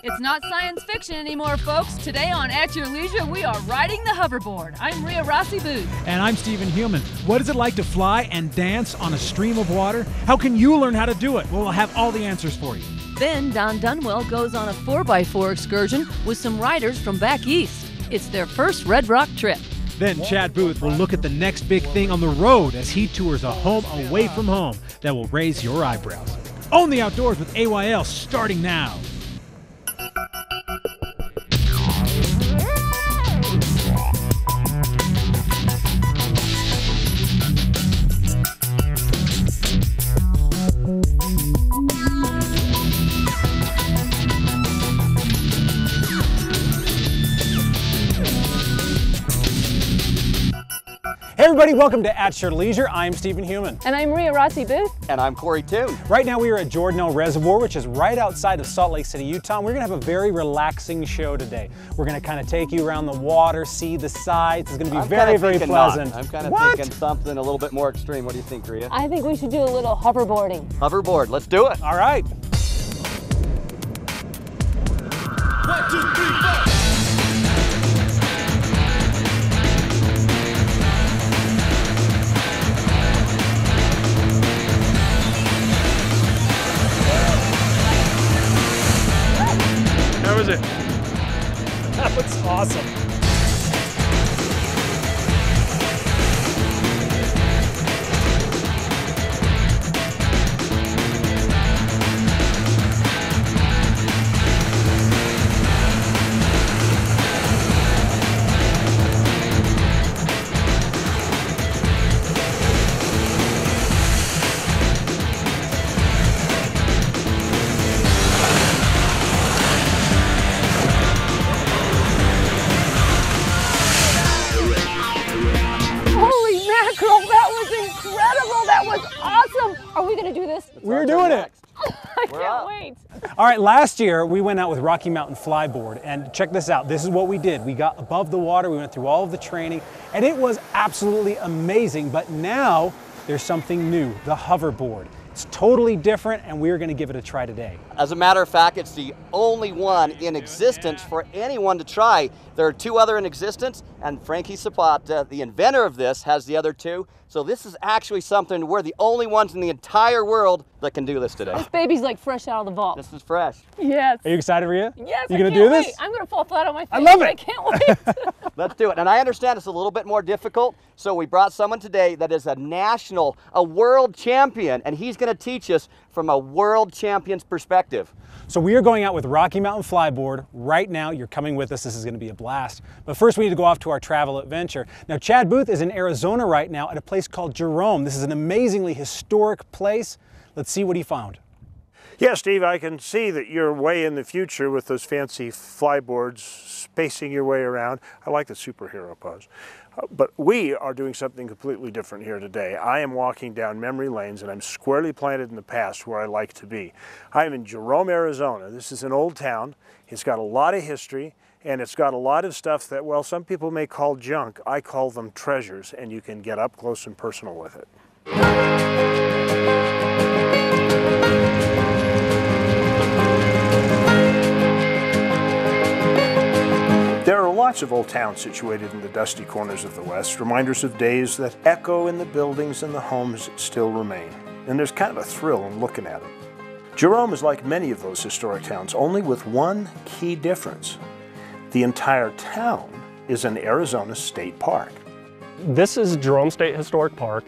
It's not science fiction anymore, folks. Today on At Your Leisure, we are riding the hoverboard. I'm Ria Booth. And I'm Steve and Ria. What is it like to fly and dance on a stream of water? How can you learn how to do it? Well, we'll have all the answers for you. Then Don Dunwell goes on a 4x4 excursion with some riders from back east. It's their first Red Rock trip. Then Chad Booth will look at the next big thing on the road as he tours a home away from home that will raise your eyebrows. Own the outdoors with AYL starting now. Hey everybody, welcome to At Your Leisure. I'm Steve and Ria. And I'm Ria Booth. And I'm Kory too. Right now we are at Jordanelle Reservoir, which is right outside of Salt Lake City, Utah. We're gonna have a very relaxing show today. We're gonna kind of take you around the water, see the sights. It's gonna be very pleasant. I'm kind of thinking something a little bit more extreme. What do you think, Ria? I think we should do a little hoverboarding. Hoverboard, let's do it. All right. 1, 2, 3, 4. How was it? That was awesome. Are we going to do this? We're doing it. I can't wait. All right, last year we went out with Rocky Mountain Flyboard, and check this out. This is what we did. We got above the water, we went through all of the training, and it was absolutely amazing. But now there's something new, the hoverboard. It's totally different, and we're going to give it a try today. As a matter of fact, it's the only one in existence for anyone to try. There are 2 other in existence, and Frankie Zapata, the inventor of this, has the other 2. So this is actually something we're the only ones in the entire world that can do this today. This baby's like fresh out of the vault. This is fresh. Yes. Are you excited, Ria? Yes, you gonna do this? Wait. I'm gonna fall flat on my face. I love it. I can't wait. Let's do it. And I understand it's a little bit more difficult, so we brought someone today that is a world champion, and he's gonna teach us from a world champion's perspective. So we are going out with Rocky Mountain Flyboard right now. You're coming with us. This is going to be a blast. But first we need to go off to our travel adventure. Now Chad Booth is in Arizona right now at a place called Jerome. This is an amazingly historic place. Let's see what he found. Yeah, Steve, I can see that you're way in the future with those fancy flyboards spacing your way around. I like the superhero pose. But we are doing something completely different here today. I am walking down memory lanes and I'm squarely planted in the past where I like to be. I am in Jerome, Arizona. This is an old town. It's got a lot of history and it's got a lot of stuff that, well, some people may call junk. I call them treasures, and you can get up close and personal with it. There are lots of old towns situated in the dusty corners of the West, reminders of days that echo in the buildings and the homes that still remain. And there's kind of a thrill in looking at them. Jerome is like many of those historic towns, only with one key difference. The entire town is an Arizona state park. This is Jerome State Historic Park.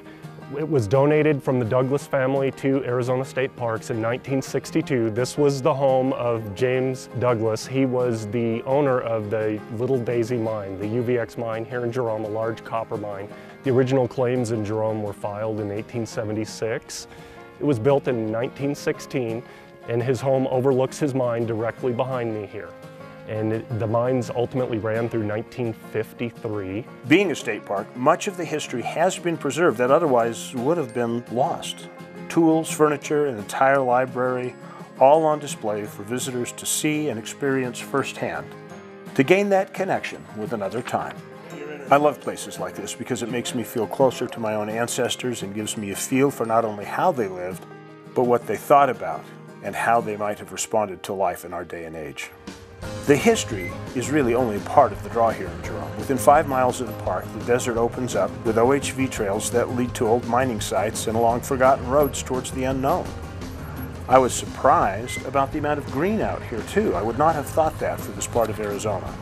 It was donated from the Douglas family to Arizona State Parks in 1962. This was the home of James Douglas. He was the owner of the Little Daisy mine, the UVX mine here in Jerome, a large copper mine. The original claims in Jerome were filed in 1876. It was built in 1916, and his home overlooks his mine directly behind me here. And the mines ultimately ran through 1953. Being a state park, much of the history has been preserved that otherwise would have been lost. Tools, furniture, an entire library, all on display for visitors to see and experience firsthand, to gain that connection with another time. I love places like this because it makes me feel closer to my own ancestors and gives me a feel for not only how they lived, but what they thought about and how they might have responded to life in our day and age. The history is really only part of the draw here in Jerome. Within 5 miles of the park, the desert opens up with OHV trails that lead to old mining sites and along forgotten roads towards the unknown. I was surprised about the amount of green out here too. I would not have thought that for this part of Arizona.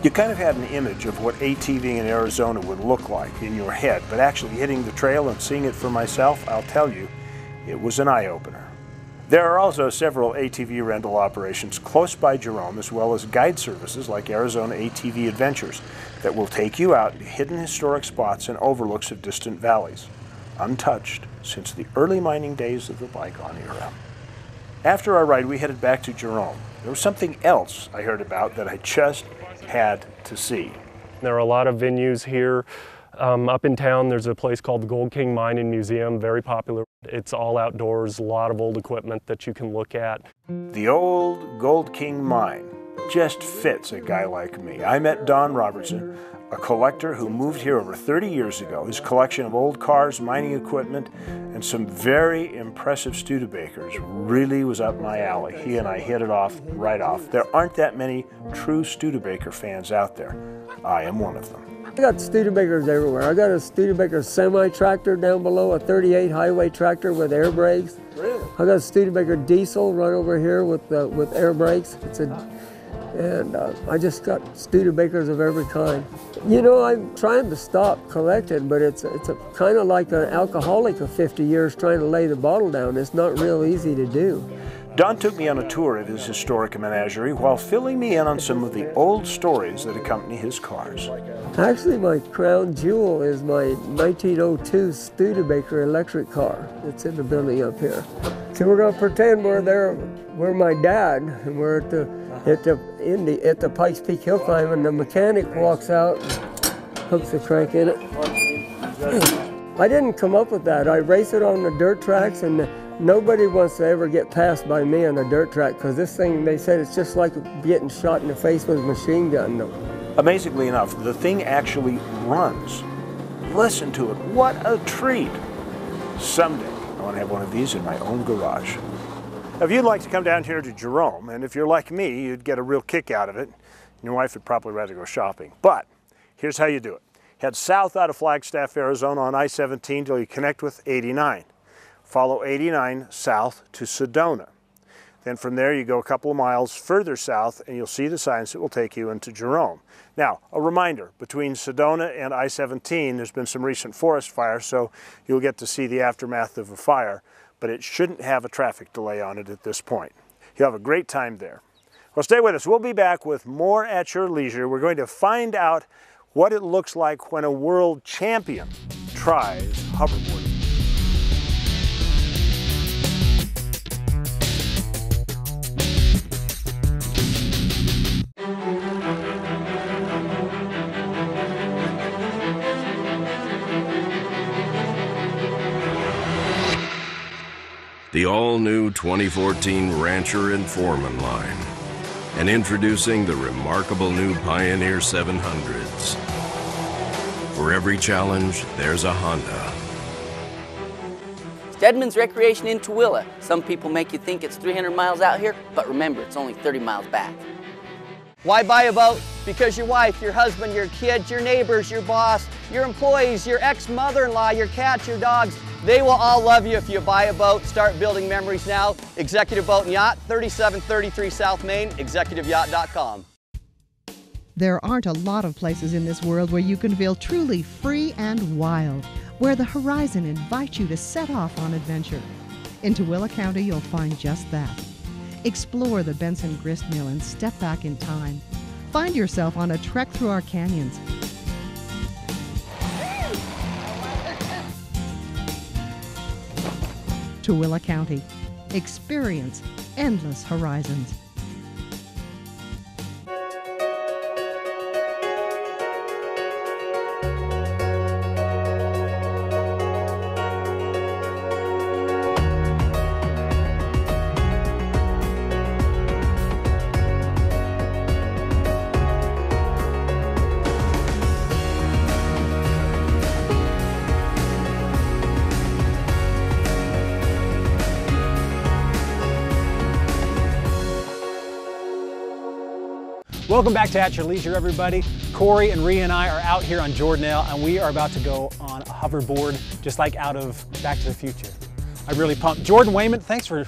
You kind of had an image of what ATVing in Arizona would look like in your head, but actually hitting the trail and seeing it for myself, I'll tell you, it was an eye-opener. There are also several ATV rental operations close by Jerome, as well as guide services like Arizona ATV Adventures that will take you out to hidden historic spots and overlooks of distant valleys, untouched since the early mining days of the bygone era. After our ride, we headed back to Jerome. There was something else I heard about that I just had to see. There are a lot of venues here. Up in town, there's a place called the Gold King Mining Museum, very popular. It's all outdoors, a lot of old equipment that you can look at. The old Gold King mine just fits a guy like me. I met Don Robertson, a collector who moved here over 30 years ago. His collection of old cars, mining equipment, and some very impressive Studebakers really was up my alley. He and I hit it off right off. There aren't that many true Studebaker fans out there. I am one of them. I got Studebakers everywhere. I got a Studebaker semi-tractor down below, a 38 highway tractor with air brakes. Really? I got a Studebaker diesel right over here with air brakes. I just got Studebakers of every kind. You know, I'm trying to stop collecting, but it's kind of like an alcoholic of 50 years trying to lay the bottle down. It's not real easy to do. Don took me on a tour of his historic menagerie while filling me in on some of the old stories that accompany his cars. Actually, my crown jewel is my 1902 Studebaker electric car. It's in the building up here. So we're going to pretend we're there, we're my dad, and we're at the Pikes Peak Hill Climb, and the mechanic walks out, hooks the crank in it. I didn't come up with that. I race it on the dirt tracks, and nobody wants to ever get passed by me on a dirt track, because this thing, they said, it's just like getting shot in the face with a machine gun. Amazingly enough, the thing actually runs. Listen to it, what a treat. Someday, I want to have one of these in my own garage. Now, if you'd like to come down here to Jerome, and if you're like me, you'd get a real kick out of it, and your wife would probably rather go shopping. But here's how you do it. Head south out of Flagstaff, Arizona on I-17 till you connect with 89. Follow 89 south to Sedona. Then from there you go a couple of miles further south and you'll see the signs that will take you into Jerome. Now, a reminder, between Sedona and I-17 there's been some recent forest fires, so you'll get to see the aftermath of a fire, but it shouldn't have a traffic delay on it at this point. You'll have a great time there. Well, stay with us. We'll be back with more at your leisure. We're going to find out what it looks like when a world champion tries hoverboarding. The all-new 2014 Rancher and Foreman line, and introducing the remarkable new Pioneer 700s. For every challenge, there's a Honda. Stedman's Recreation in Tooele. Some people make you think it's 300 miles out here, but remember, it's only 30 miles back. Why buy a boat? Because your wife, your husband, your kids, your neighbors, your boss, your employees, your ex-mother-in-law, your cats, your dogs, they will all love you if you buy a boat. Start building memories now. Executive Boat and Yacht, 3733 South Main, executiveyacht.com. There aren't a lot of places in this world where you can feel truly free and wild, where the horizon invites you to set off on adventure. In Tooele County, you'll find just that. Explore the Benson Grist Mill and step back in time. Find yourself on a trek through our canyons. Tooele County. Experience endless horizons. Welcome back to At Your Leisure, everybody. Kory and Ria and I are out here on Jordanelle, and we are about to go on a hoverboard, just like out of Back to the Future. I'm really pumped. Jordan Wayman, thanks for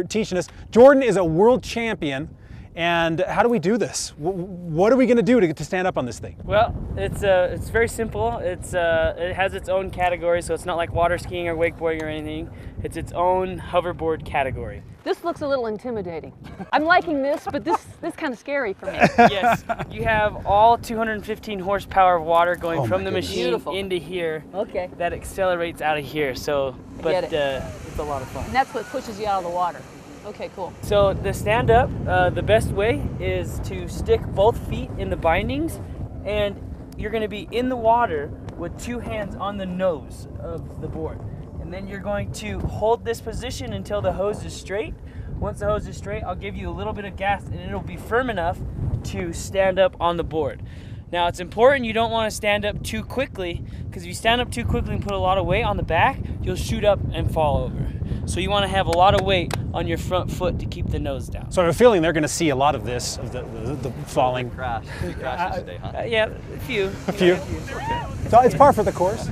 teaching us. Jordan is a world champion, and how do we do this? What are we going to do to stand up on this thing? Well, it's very simple. It has its own category, so it's not like water skiing or wakeboarding or anything. It's its own hoverboard category. This looks a little intimidating. I'm liking this, but this kind of scary for me. Yes, you have all 215 horsepower of water going from the machine Beautiful. into here. Okay. That accelerates out of here. So, but it's a lot of fun. And that's what pushes you out of the water. Okay, cool. So the stand up, the best way is to stick both feet in the bindings, and you're going to be in the water with two hands on the nose of the board. And then you're going to hold this position until the hose is straight. Once the hose is straight, I'll give you a little bit of gas and it'll be firm enough to stand up on the board. Now it's important you don't want to stand up too quickly, because if you stand up too quickly and put a lot of weight on the back, you'll shoot up and fall over. So you want to have a lot of weight on your front foot to keep the nose down. So I have a feeling they're going to see a lot of this, of the falling. Crash. A few crashes today, huh? Yeah, a few. A few? So it's par for the course.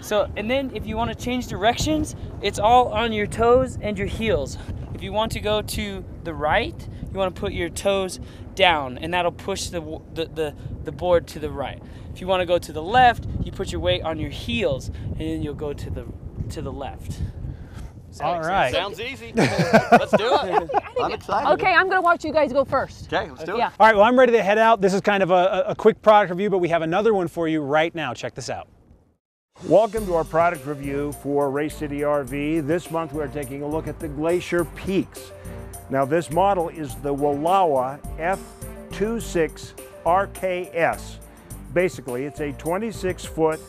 So, and then if you want to change directions, it's all on your toes and your heels. If you want to go to the right, you want to put your toes down, and that'll push the board to the right. If you want to go to the left, you put your weight on your heels, and then you'll go to the left. All right. Sounds easy. Let's do it. I'm excited. Okay, I'm going to watch you guys go first. Okay, let's do it. Yeah. All right, well, I'm ready to head out. This is kind of a quick product review, but we have another one for you right now. Check this out. Welcome to our product review for Race City RV. This month we're taking a look at the Glacier Peaks. Now this model is the Wallowa F26 RKS. Basically, it's a 26-foot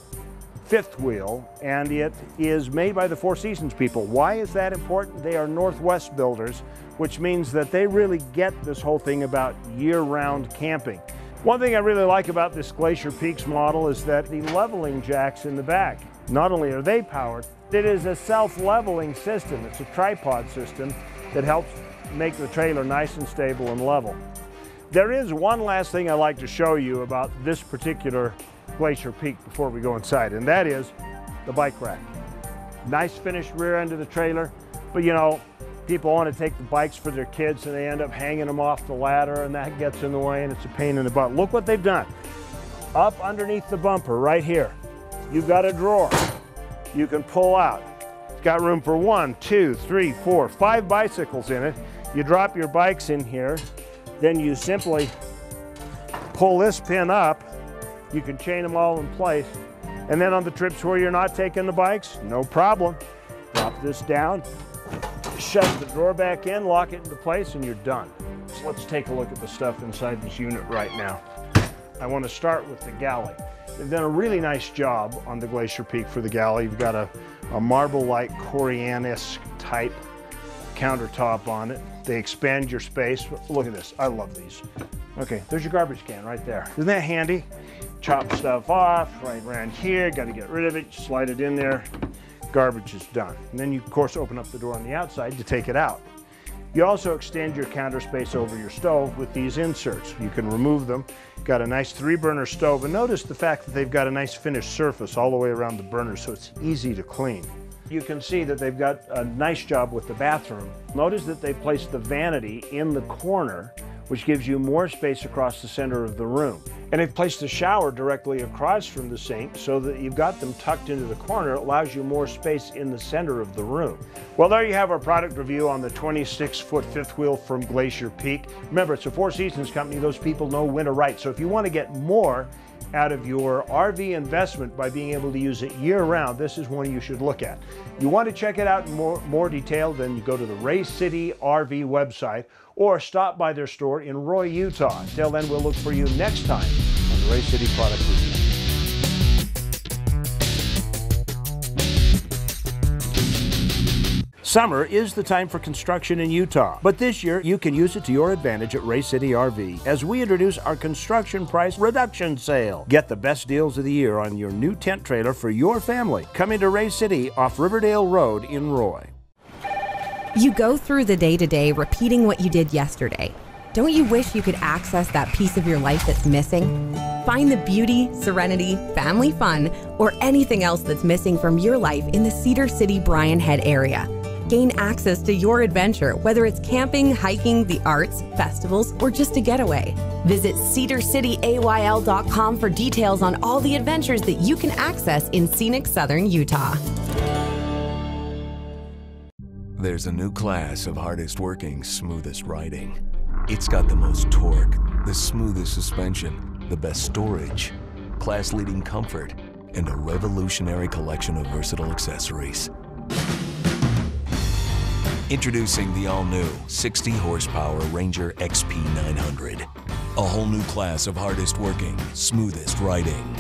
fifth wheel, and it is made by the Four Seasons people. Why is that important? They are Northwest builders, which means that they really get this whole thing about year-round camping. One thing I really like about this Glacier Peaks model is that the leveling jacks in the back, not only are they powered, it is a self-leveling system. It's a tripod system that helps make the trailer nice and stable and level. There is one last thing I'd like to show you about this particular Glacier Peak before we go inside, and that is the bike rack. Nice finished rear end of the trailer, but you know, people want to take the bikes for their kids and they end up hanging them off the ladder, and that gets in the way and it's a pain in the butt. Look what they've done. Up underneath the bumper right here, you've got a drawer you can pull out. It's got room for 1, 2, 3, 4, 5 bicycles in it. You drop your bikes in here, then you simply pull this pin up. You can chain them all in place. And then on the trips where you're not taking the bikes, no problem. Drop this down, shut the drawer back in, lock it into place, and you're done. So let's take a look at the stuff inside this unit right now. I want to start with the galley. They've done a really nice job on the Glacier Peak for the galley. You've got a marble-like Corian-esque type countertop on it. They expand your space. Look at this, I love these. Okay, there's your garbage can right there. Isn't that handy? Chop stuff off right around here, got to get rid of it, slide it in there, garbage is done. And then you of course open up the door on the outside to take it out. You also extend your counter space over your stove with these inserts. You can remove them. Got a nice 3-burner stove, and notice the fact that they've got a nice finished surface all the way around the burner, so it's easy to clean. You can see that they've got a nice job with the bathroom. Notice that they placed the vanity in the corner, which gives you more space across the center of the room. And they've placed the shower directly across from the sink so that you've got them tucked into the corner. It allows you more space in the center of the room. Well, there you have our product review on the 26-foot fifth wheel from Glacier Peak. Remember, it's a Four Seasons company. Those people know when to write. So if you want to get more out of your RV investment by being able to use it year-round, this is one you should look at. You want to check it out in more detail, then you go to the Race City RV website or stop by their store in Roy, Utah. Until then, we'll look for you next time on the Race City Product Review. Summer is the time for construction in Utah, but this year you can use it to your advantage at Race City RV as we introduce our construction price reduction sale. Get the best deals of the year on your new tent trailer for your family. Come into Race City off Riverdale Road in Roy. You go through the day-to-day repeating what you did yesterday. Don't you wish you could access that piece of your life that's missing? Find the beauty, serenity, family fun, or anything else that's missing from your life in the Cedar City, Bryan Head area. Gain access to your adventure, whether it's camping, hiking, the arts, festivals, or just a getaway. Visit cedarcityayl.com for details on all the adventures that you can access in scenic southern Utah. There's a new class of hardest working, smoothest riding. It's got the most torque, the smoothest suspension, the best storage, class-leading comfort, and a revolutionary collection of versatile accessories. Introducing the all-new 60-horsepower Ranger XP 900. A whole new class of hardest working, smoothest riding.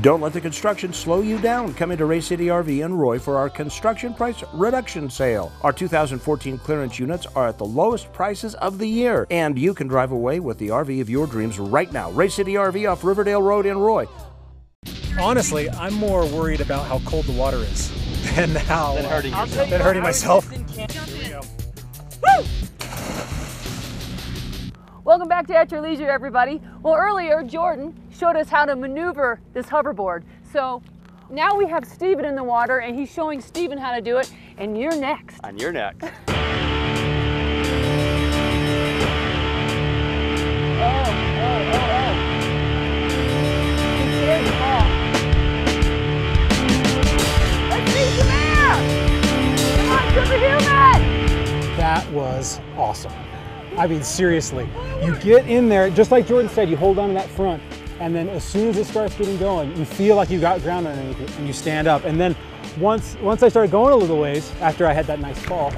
Don't let the construction slow you down. Come into Ray City RV and Roy for our construction price reduction sale. Our 2014 clearance units are at the lowest prices of the year, and you can drive away with the RV of your dreams right now. Ray City RV off Riverdale Road in Roy. Honestly, I'm more worried about how cold the water is than hurting myself. Woo! Welcome back to At Your Leisure, everybody. Well, earlier Jordan showed us how to maneuver this hoverboard. So now we have Steven in the water, and he's showing Steven how to do it, and you're next. And you're next. That was awesome. I mean, seriously, you get in there, just like Jordan said, you hold on to that front, and then as soon as it starts getting going, you feel like you got ground underneath it, and you stand up. And then once I started going a little ways, after I had that nice fall,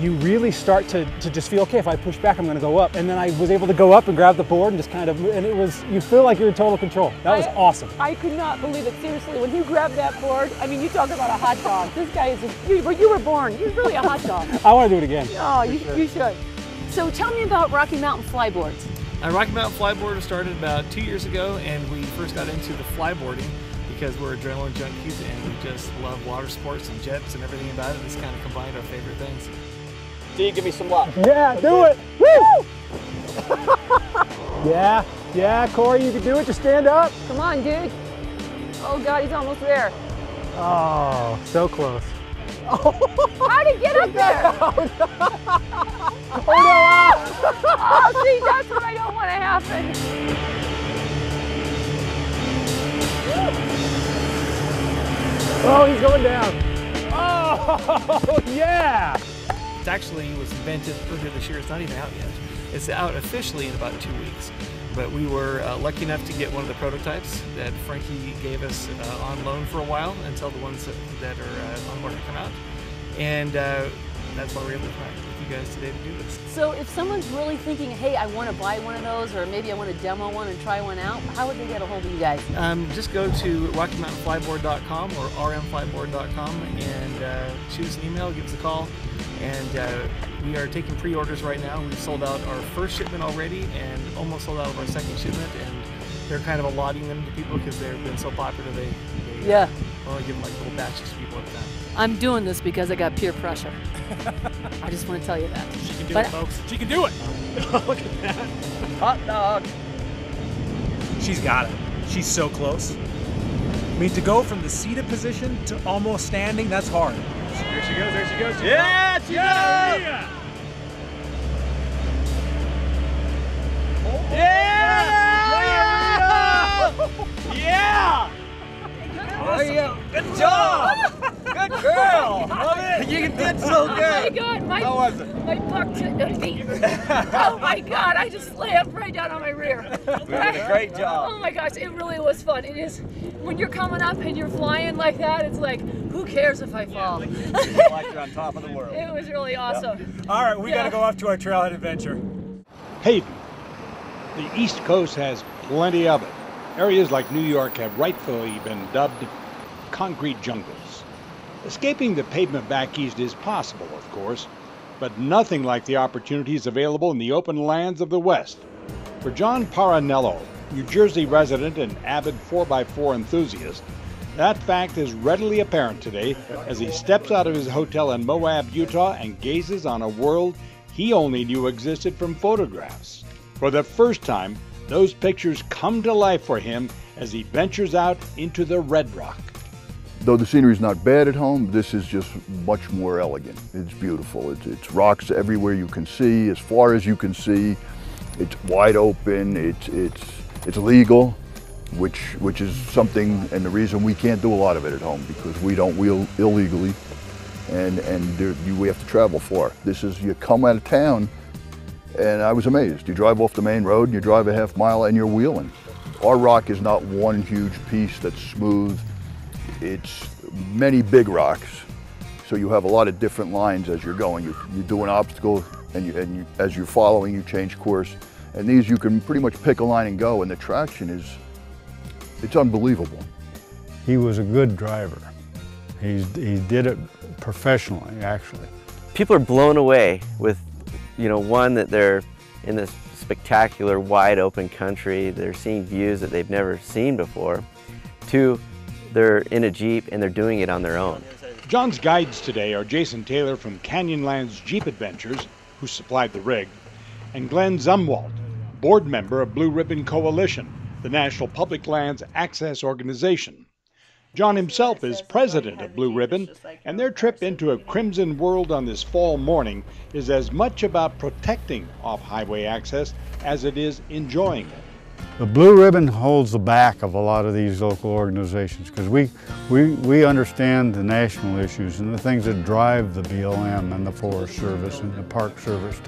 you really start to just feel, okay, if I push back, I'm gonna go up. And then I was able to go up and grab the board and just kind of, and it was, you feel like you're in total control. That was awesome. I could not believe it, seriously. When you grabbed that board, I mean, you talk about a hot dog. This guy is, you were born. You're really a hot dog. I want to do it again. Oh, you should. So tell me about Rocky Mountain Flyboards. Rocky Mountain Flyboard started about 2 years ago, and we first got into the flyboarding because we're adrenaline junkies and we just love water sports and jets and everything about it. It's kind of combined our favorite things. Steve, give me some luck. Yeah, do it. Woo! Yeah, Kory, you can do it. Just stand up. Come on, dude. Oh God, he's almost there. Oh, so close. How'd he get up there? Oh no! Oh, see, that's what I don't want to happen. Oh, he's going down. Oh, yeah! It actually was invented earlier this year. It's not even out yet. It's out officially in about 2 weeks. But we were lucky enough to get one of the prototypes that Frankie gave us on loan for a while until the ones that are on market come out. And that's why we're able to come out with you guys today to do this. So if someone's really thinking, hey, I want to buy one of those, or maybe I want to demo one and try one out, how would they get a hold of you guys? Just go to RockyMountainFlyboard.com or rmflyboard.com and shoot us an email, give us a call. And we are taking pre-orders right now. We've sold out our first shipment already and almost sold out of our second shipment. And they're kind of allotting them to people because they've been so popular. They only give them like little batches to people at a time. I'm doing this because I got peer pressure. I just want to tell you that. She can do it, folks. She can do it. Look at that. Hot dog. She's got it. She's so close. I mean, to go from the seated position to almost standing, that's hard. There she goes, there she goes. Yeah, she goes! Yeah! Yeah! There you go. Good job! Good girl! Love it! You did so good! Oh my God! How was it? My butt oh my God! I just slammed right down on my rear. You did a great job. Oh my gosh! It really was fun. It is when you're coming up and you're flying like that. It's like, who cares if I fall? Like you're on top of the world. It was really awesome. Yep. All right, we got to go off to our trailhead adventure. Hayden. The East Coast has plenty of it. Areas like New York have rightfully been dubbed concrete jungles. Escaping the pavement back east is possible, of course, but nothing like the opportunities available in the open lands of the West. For John Paranello, New Jersey resident and avid 4x4 enthusiast, That fact is readily apparent today as he steps out of his hotel in Moab, Utah, and gazes on a world he only knew existed from photographs. For the first time, those pictures come to life for him as he ventures out into the Red Rock. Though the scenery is not bad at home, this is just much more elegant. It's beautiful. It's rocks everywhere you can see, as far as you can see. It's wide open. It's legal, which is something, and the reason we can't do a lot of it at home, because we don't wheel illegally, and we have to travel far. This is, you come out of town, and I was amazed. You drive off the main road, and you drive a half mile, and you're wheeling. Our rock is not one huge piece that's smooth. It's many big rocks, so you have a lot of different lines as you're going. You do an obstacle, and as you're following, you change course. And these, you can pretty much pick a line and go, and the traction it's unbelievable. He was a good driver. He did it professionally, actually. People are blown away with, one, that they're in this spectacular, wide open country. They're seeing views that they've never seen before. Two, they're in a Jeep and they're doing it on their own. John's guides today are Jason Taylor from Canyonlands Jeep Adventures, who supplied the rig, and Glenn Zumwalt, board member of Blue Ribbon Coalition, the National Public Lands Access Organization. John himself is president of Blue Ribbon, and their trip into a crimson world on this fall morning is as much about protecting off-highway access as it is enjoying it. The Blue Ribbon holds the back of a lot of these local organizations, because we understand the national issues and the things that drive the BLM and the Forest Service and the Park Service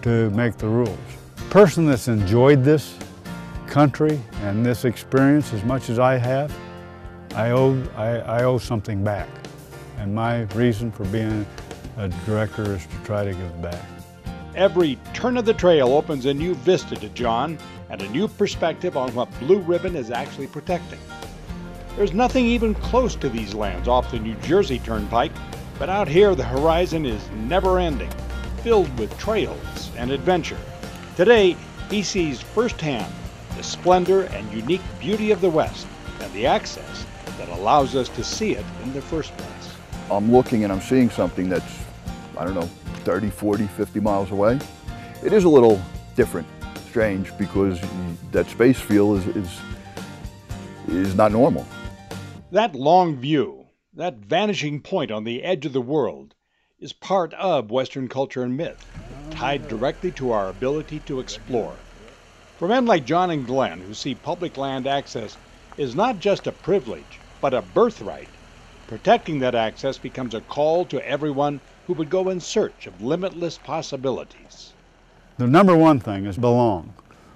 to make the rules. The person that's enjoyed this country and this experience as much as I have, I owe something back. And my reason for being a director is to try to give back. Every turn of the trail opens a new vista to John and a new perspective on what Blue Ribbon is actually protecting. There's nothing even close to these lands off the New Jersey Turnpike, but out here the horizon is never ending, filled with trails and adventure. Today, he sees firsthand the splendor and unique beauty of the West and the access that allows us to see it in the first place. I'm looking and I'm seeing something that's, 30, 40, 50 miles away. It is a little different, strange, because that space feel is not normal. That long view, that vanishing point on the edge of the world, is part of Western culture and myth, tied directly to our ability to explore. For men like John and Glenn, who see public land access is not just a privilege, but a birthright, protecting that access becomes a call to everyone who would go in search of limitless possibilities. The number one thing is belong.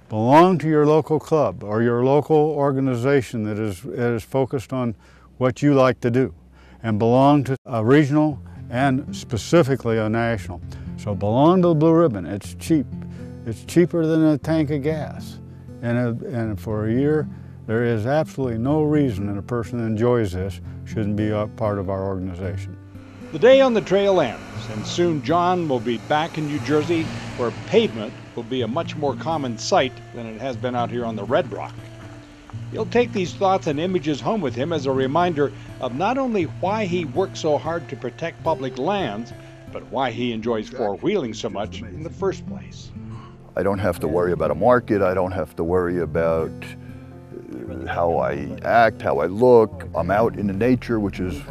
Belong to your local club or your local organization that is focused on what you like to do, and belong to a regional and specifically a national. So belong to the Blue Ribbon. It's cheap. It's cheaper than a tank of gas. And for a year, there is absolutely no reason that a person that enjoys this shouldn't be a part of our organization. The day on the trail ends, and soon John will be back in New Jersey, where pavement will be a much more common sight than it has been out here on the Red Rock. He'll take these thoughts and images home with him as a reminder of not only why he works so hard to protect public lands, but why he enjoys four-wheeling so much in the first place. I don't have to worry about a market. I don't have to worry about how I act, how I look. I'm out in the nature, which is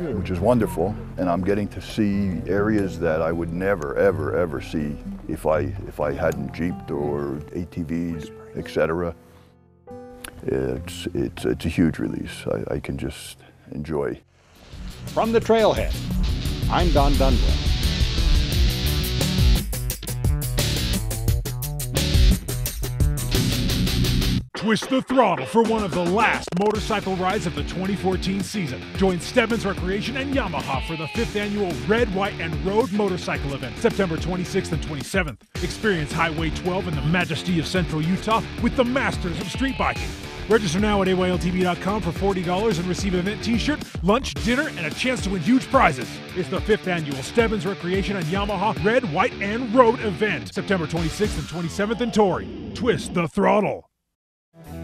wonderful, and I'm getting to see areas that I would never, ever see if I hadn't jeeped or ATVs, etc. It's a huge release. I can just enjoy. From the trailhead, I'm Don Dunwell. Twist the throttle for one of the last motorcycle rides of the 2014 season. Join Stebbins Recreation and Yamaha for the 5th annual Red, White, and Road motorcycle event, September 26th and 27th. Experience Highway 12 in the majesty of central Utah with the masters of street biking. Register now at AYLTV.com for $40 and receive an event t-shirt, lunch, dinner, and a chance to win huge prizes. It's the 5th annual Stebbins Recreation and Yamaha Red, White, and Road event, September 26th and 27th in Torrey. Twist the throttle.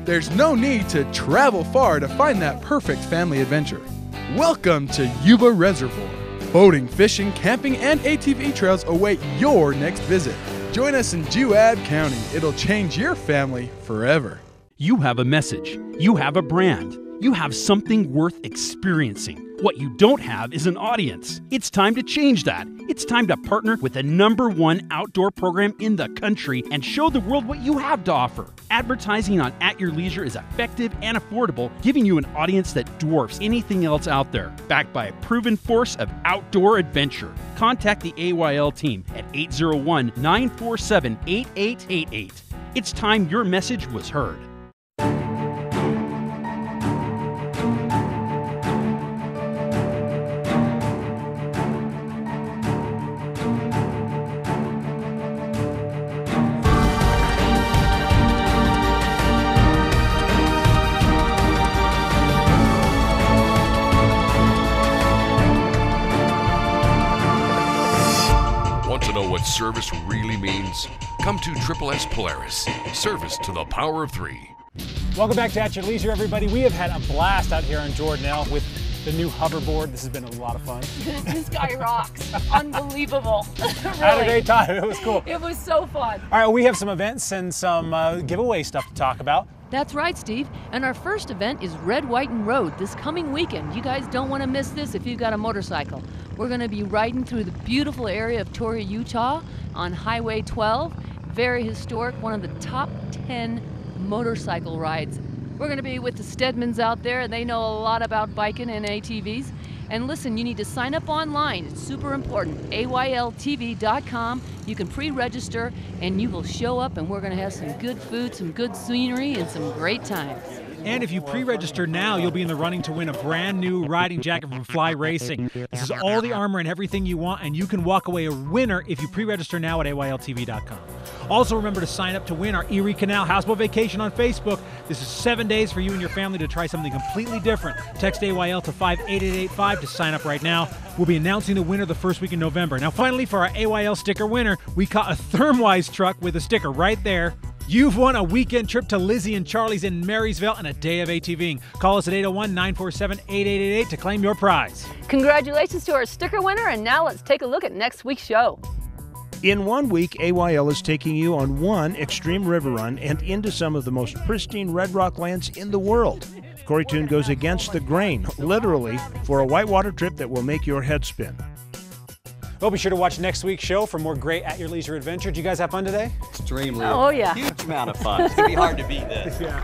There's no need to travel far to find that perfect family adventure. Welcome to Yuba Reservoir. Boating, fishing, camping, and ATV trails await your next visit. Join us in Moab County. It'll change your family forever. You have a message. You have a brand. You have something worth experiencing. What you don't have is an audience. It's time to change that. It's time to partner with the #1 outdoor program in the country and show the world what you have to offer. Advertising on At Your Leisure is effective and affordable, giving you an audience that dwarfs anything else out there, backed by a proven force of outdoor adventure. Contact the AYL team at 801-947-8888. It's time your message was heard. Service really means? Come to Triple S Polaris. Service to the power of 3. Welcome back to At Your Leisure, everybody. We have had a blast out here on Jordanelle with the new hoverboard. This has been a lot of fun. This guy rocks. Unbelievable. Really. I had a great time. It was cool. It was so fun. All right, well, we have some events and some giveaway stuff to talk about. That's right, Steve. And our first event is Red, White, and Road this coming weekend. You guys don't want to miss this if you've got a motorcycle. We're going to be riding through the beautiful area of Torrey, Utah on Highway 12. Very historic, one of the top 10 motorcycle rides. We're going to be with the Stedmans out there, and they know a lot about biking and ATVs. And listen, you need to sign up online. It's super important. AYLTV.com. You can pre-register, and you will show up, and we're going to have some good food, some good scenery, and some great times. And if you pre-register now, you'll be in the running to win a brand new riding jacket from Fly Racing. This is all the armor and everything you want, and you can walk away a winner if you pre-register now at AYLTV.com. Also remember to sign up to win our Erie Canal Houseboat Vacation on Facebook. This is 7 days for you and your family to try something completely different. Text AYL to 58885 to sign up right now. We'll be announcing the winner the first week in November. Now finally, for our AYL sticker winner, we caught a Thermwise truck with a sticker right there. You've won a weekend trip to Lizzie and Charlie's in Marysville and a day of ATVing. Call us at 801-947-8888 to claim your prize. Congratulations to our sticker winner, and now let's take a look at next week's show. In 1 week, AYL is taking you on one extreme river run and into some of the most pristine red rock lands in the world. Kory Toon goes against the grain, literally, for a whitewater trip that will make your head spin. Well, be sure to watch next week's show for more great At Your Leisure adventure. Did you guys have fun today? Extremely. Oh, yeah. Huge amount of fun. It's going to be hard to beat this. Yeah.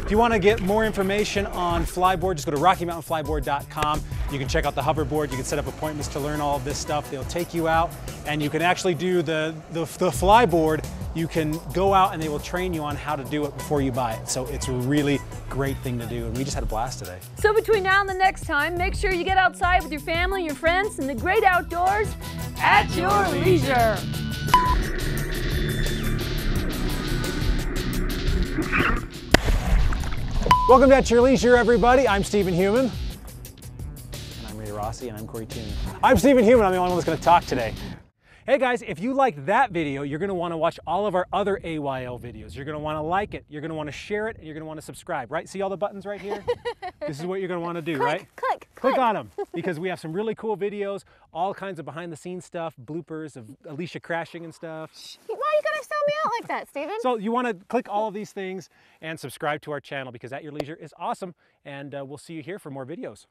If you want to get more information on Flyboard, just go to RockyMountainFlyboard.com. You can check out the hoverboard. You can set up appointments to learn all of this stuff. They'll take you out, and you can actually do the Flyboard. You can go out, and they will train you on how to do it before you buy it. So it's a really great thing to do, and we just had a blast today. So between now and the next time, make sure you get outside with your family, your friends, and the great outdoors at your leisure. Welcome to At Your Leisure, everybody. I'm Stephen Human. And I'm Ria Rossi, and I'm Kory Toon. I'm Stephen Human. I'm the only one that's going to talk today. Hey guys, if you liked that video, you're going to want to watch all of our other AYL videos. You're going to want to like it, you're going to want to share it, and you're going to want to subscribe, right? See all the buttons right here? This is what you're going to want to do, right? Click on them, because we have some really cool videos, all kinds of behind-the-scenes stuff, bloopers of Alicia crashing and stuff. Why are you going to sell me out like that, Stephen? So you want to click all of these things and subscribe to our channel, because At Your Leisure is awesome, and we'll see you here for more videos.